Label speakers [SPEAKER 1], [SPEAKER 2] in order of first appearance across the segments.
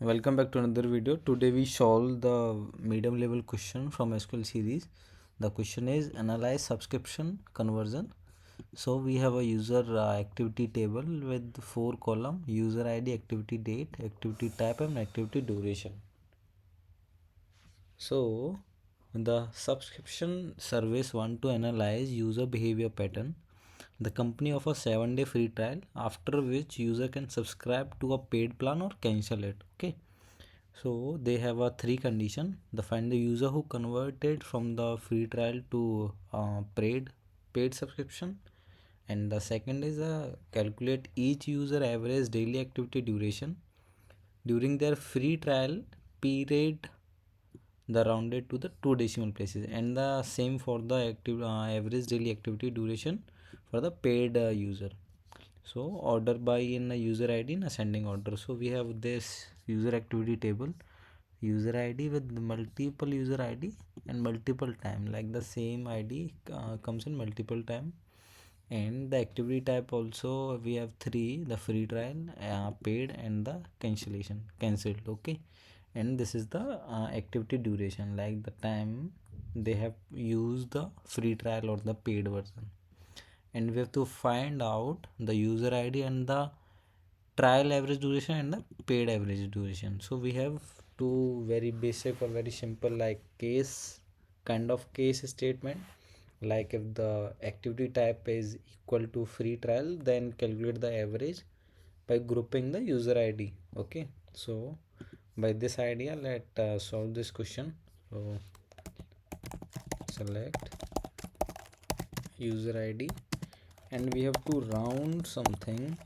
[SPEAKER 1] Welcome back to another video. Today we solve the medium level question from SQL series. The question is analyze subscription conversion. So we have a user activity table with 4 columns: user ID, activity date, activity type, and activity duration. So the subscription service want to analyze user behavior pattern. The company offers 7-day free trial, after which user can subscribe to a paid plan or cancel it. Okay. So they have a 3 condition. The find the user who converted from the free trial to paid subscription, and the second is calculate each user average daily activity duration during their free trial period, the rounded to the 2 decimal places, and the same for the average daily activity duration for the paid user. So order by in a user ID in ascending order. So we have this user activity table, user ID with multiple user ID and multiple time, like the same ID comes in multiple time. And the activity type also we have 3: the free trial, paid, and the cancelled. Okay. And this is the activity duration, like the time they have used the free trial or the paid version. And we have to find out the user ID and the trial average duration and the paid average duration. So we have two very basic or very simple like case statement, like if the activity type is equal to free trial, then calculate the average by grouping the user ID. Okay, so by this idea let solve this question. So select user ID, and we have to round something,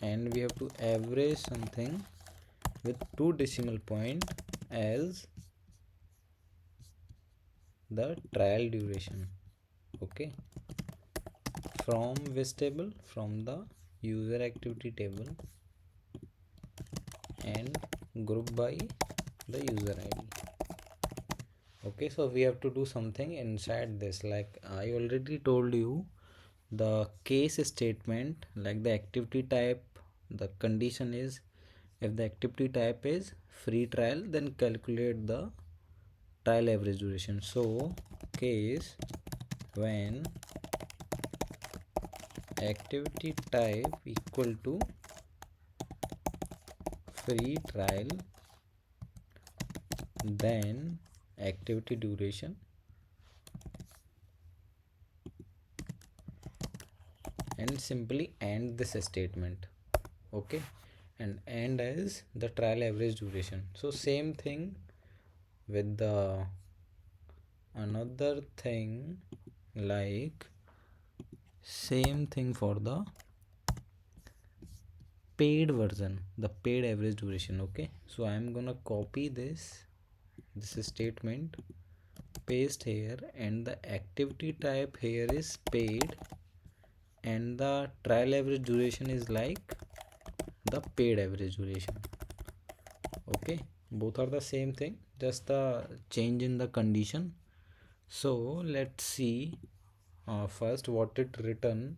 [SPEAKER 1] and we have to average something with 2 decimal point as the trial duration. Okay, from which table? From the user activity table, and group by the user ID. Okay, so we have to do something inside this, like I already told you, the case statement, like the activity type, the condition is if the activity type is free trial, then calculate the trial average duration. So case when activity type equal to free trial, then activity duration, and simply end this statement. Okay, and end as the trial average duration. So same thing with the another thing, like same thing for the paid version, the paid average duration. Okay, so I'm gonna copy this statement, paste here, and the activity type here is paid, and the trial average duration is like the paid average duration. Okay, both are the same thing, just the change in the condition. So let's see first what it written.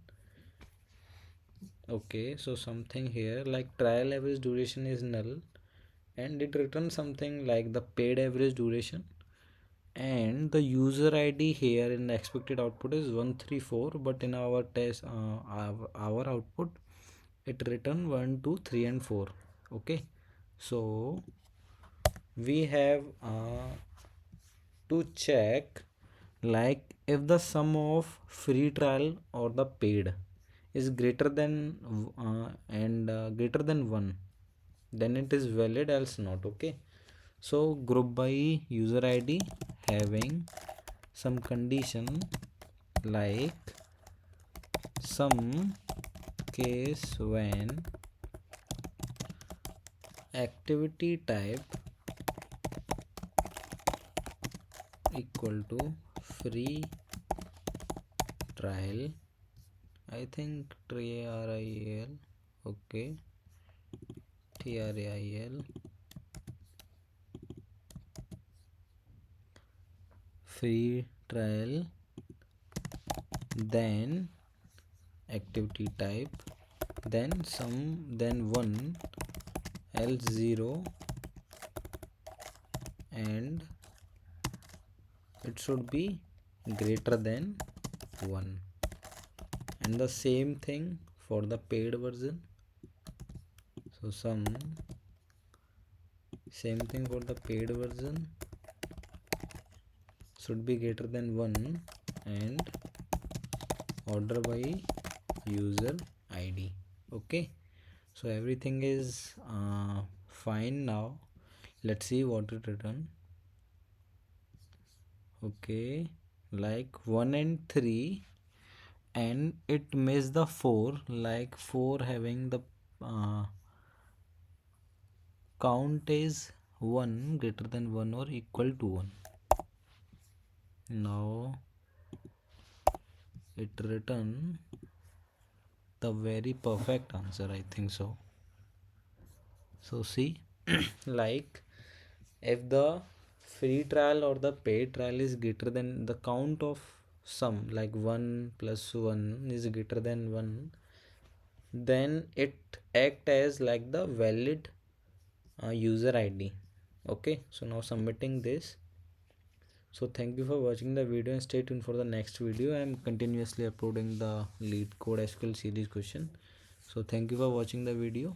[SPEAKER 1] Okay, so something here like trial average duration is null, and it returns something like the paid average duration, and the user ID here in the expected output is 134, but in our test our output it written 1 2 3 and 4. Okay, so we have to check, like if the sum of free trial or the paid is greater than greater than 1, then it is valid, else not. Okay, so group by user ID having some condition like some case when activity type equal to free trial, I think trial, okay, trial, free trial, then activity type, then some, then 1, else 0, and it should be greater than 1, and the same thing for the paid version. So same thing for the paid version should be greater than 1 and order by user ID. Okay, so everything is fine. Now let's see what it return. Okay, like 1 and 3, and it missed the 4, like 4 having the count is 1 greater than 1 or equal to 1. Now it return the very perfect answer, I think so. So see, like if the free trial or the paid trial is greater than the count of sum, like 1 plus 1 is greater than 1, then it act as like the valid user ID. Okay, so now submitting this. So thank you for watching the video and stay tuned for the next video. I am continuously uploading the LeetCode SQL series question. So thank you for watching the video.